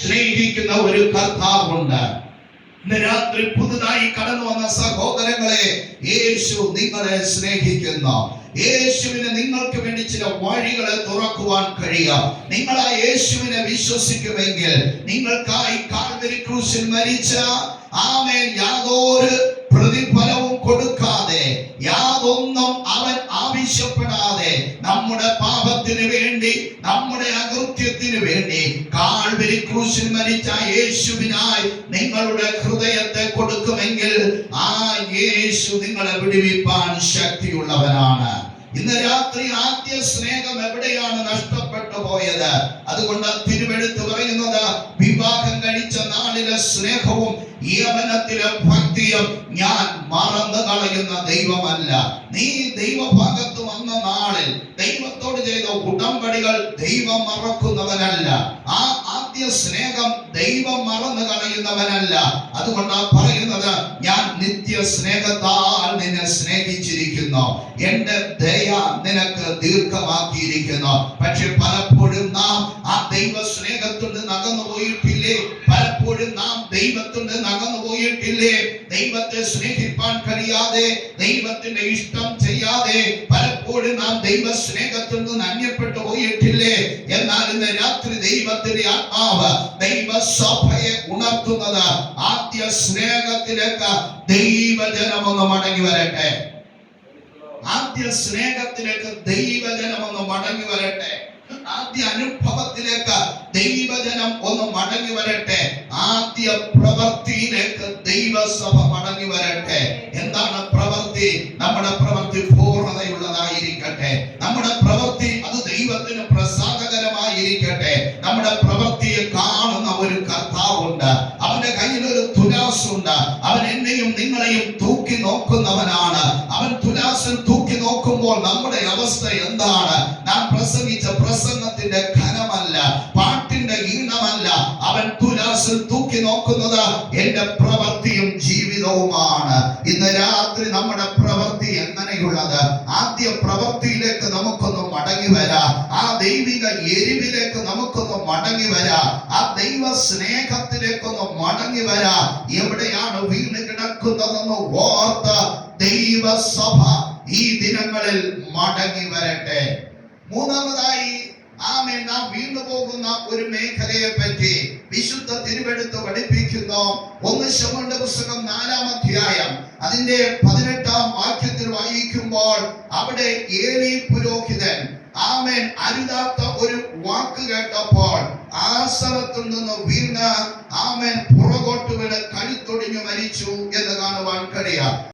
സ്നേഹിക്കുന്ന ഒരു കർത്താവുണ്ട്. ഇന്ന് രാത്രി പുതുതായി കടന്നു വന്ന സഹോദരങ്ങളെ, യേശു നിങ്ങളെ സ്നേഹിക്കുന്നു. യേശുവിനെ നിങ്ങൾക്ക് വേണ്ടി ചില വഴികളെ തുറക്കുവാൻ കഴിയാം. നിങ്ങൾ ആ യേശുവിനെ വിശ്വസിക്കുമെങ്കിൽ നിങ്ങൾക്കായി കാൽവരി ക്രൂശിൽ മരിച്ച ആമേൻ യാതൊരു പ്രതിഫലവും കൊടുക്കാതെ, യാതൊന്നും അവൻ ആവശ്യപ്പെടാതെ നമ്മുടെ പാപത്തിന് വേണ്ടി, നമ്മുടെ അകൃത്യത്തിന് വേണ്ടി കാൽവരി ക്രൂശിൽ മരിച്ച യേശുവിനായി നിങ്ങളുടെ ഹൃദയത്തെ കൊടുക്കുമെങ്കിൽ ആ യേശു നിങ്ങളെ വിടുവിപ്പാൻ ശക്തിയുള്ളവനാണ്. ഇന്ന് രാത്രി ആദ്യ സ്നേഹം എവിടെയാണ് നഷ്ടപ്പെട്ടു പോയത്? അതുകൊണ്ട് തിരുവെഴുത്ത് പറയുന്നത്, വിവാഹം കഴിച്ച നാളിലെ സ്നേഹവും യവനത്തിലെ ഭക്തിയും ഞാൻ മറന്നു കളയുന്ന ദൈവമല്ല. നീ ദൈവഭാഗത്ത് വന്ന നാളിൽ ദൈവത്തോട് ചെയ്ത ഉടമ്പടികൾ ദൈവം മറക്കുന്നവനല്ല. ആ ആദ്യ സ്നേഹം ദൈവം മറന്നു കളയുന്നവനല്ല. അതുകൊണ്ടാണ് പറയുന്നത്, ഞാൻ നിത്യ സ്നേഹത്താൽ നിന്നെ സ്നേഹിച്ചിരിക്കുന്നു, എന്റെ ദയ നിനക്ക് ദീർഘമാക്കിയിരിക്കുന്നു. പക്ഷെ പലപ്പോഴും നാം ആ ദൈവ സ്നേഹത്തിൽ നിന്ന് അകന്നു പോയിട്ടില്ലേ? പലപ്പോഴും നാം ദൈവത്തിൽ നിന്ന് അകന്നു പോയിട്ടില്ലേ? ദൈവത്തെ സ്നേഹിപ്പാൻ കഴിയാതെ, ദൈവത്തിന്റെ ഇഷ്ടം ചെയ്യാതെ പലപ്പോഴും നാം ദൈവ സ്നേഹത്തിൽ നിന്ന് അന്യപ്പെട്ടു പോയിട്ടില്ലേ? എന്നാൽ ഇന്ന് രാത്രി ദൈവത്തിന്റെ ആത്മാവ് ദൈവസഭയെ ഉണർത്തുന്നത്, ആദ്യ സ്നേഹത്തിലേക്ക് ദൈവജനമൊന്ന് മടങ്ങി വരട്ടെ. ആദ്യ സ്നേഹത്തിലേക്ക് ദൈവജനം ഒന്ന് മടങ്ങി വരട്ടെ. ആദ്യ അനുഭവത്തിലേക്ക് ദൈവജനം ഒന്ന് മടങ്ങി വരട്ടെ. ആദ്യ പ്രവൃത്തിയിലേക്ക് ദൈവസഭ മടങ്ങി വരട്ടെ. എന്താണ് പ്രവൃത്തി? നമ്മുടെ പ്രവൃത്തി പൂർണ്ണതയുള്ളതായിരിക്കട്ടെ. നമ്മുടെ പ്രവൃത്തി അത് ദൈവത്തിന് പ്രസാദകരമായിരിക്കട്ടെ. നമ്മുടെ പ്രവൃത്തിയെ കാണുന്ന ഒരു കർത്താവുണ്ട്. അവന്റെ കയ്യിൽ ഒരു തുലാസുണ്ട്. അവൻ എന്നെയും നിങ്ങളെയും തൂക്കി നോക്കുന്നവനാണ്. അവൻ തുലാസിൽ തൂക്കി നോക്കുമ്പോൾ നമ്മുടെ അവസ്ഥ എന്താണ്? നാം പ്രസംഗിച്ച പ്രസംഗത്തിന്റെ ഘനമല്ല, പാട്ടിന്റെ ഈണമല്ല. അവൻ തുലാസിൽ തൂക്കി നോക്കുന്നത് എന്റെ പ്രവൃത്തിയും ജീവിതവുമാണ്. ഇന്ന് രാത്രി നമ്മുടെ പ്രവൃത്തി എങ്ങനെയുള്ളത്? ആദ്യ പ്രവൃത്തിയിലേക്ക് നമുക്കൊന്ന് മടങ്ങി വരാം. ആ ദൈവിക എരിവിലേക്ക് നമുക്കൊന്ന് മടങ്ങി വരാം. ആ ദൈവ സ്നേഹത്തിലേക്കൊന്ന് മടങ്ങി വരാം. എവിടെയാണ് വീണ് കിടക്കുന്നതെന്ന് ഓർത്ത് ദൈവസഭ ഈ ദിനങ്ങളിൽ മടങ്ങി വരട്ടെ. മൂന്നാമതായി ആമേൻ, നാം വീണു പോകുന്ന ഒരു മേഖലയെ പറ്റി വിശുദ്ധ തിരുവെഴുത്ത് പഠിപ്പിക്കുന്നു. 1 ശമൂവേലിന്റെ പുസ്തകം 4-ാം അധ്യായം അതിന്റെ 18-ാം വാക്യത്തിൽ വായിക്കുമ്പോൾ, അവിടെ ഏലി പുരോഹിതൻ ആമേൻ അരുതാത്ത ഒരു വാക്ക് കേട്ടപ്പോൾ ആ സ്ഥലത്തിൽ നിന്ന് വീണ് ആമേൻ പുറകോട്ട് വീണ് കഴുത്തൊടിഞ്ഞു മരിച്ചു എന്ന് കാണുവാൻ കഴിയാം.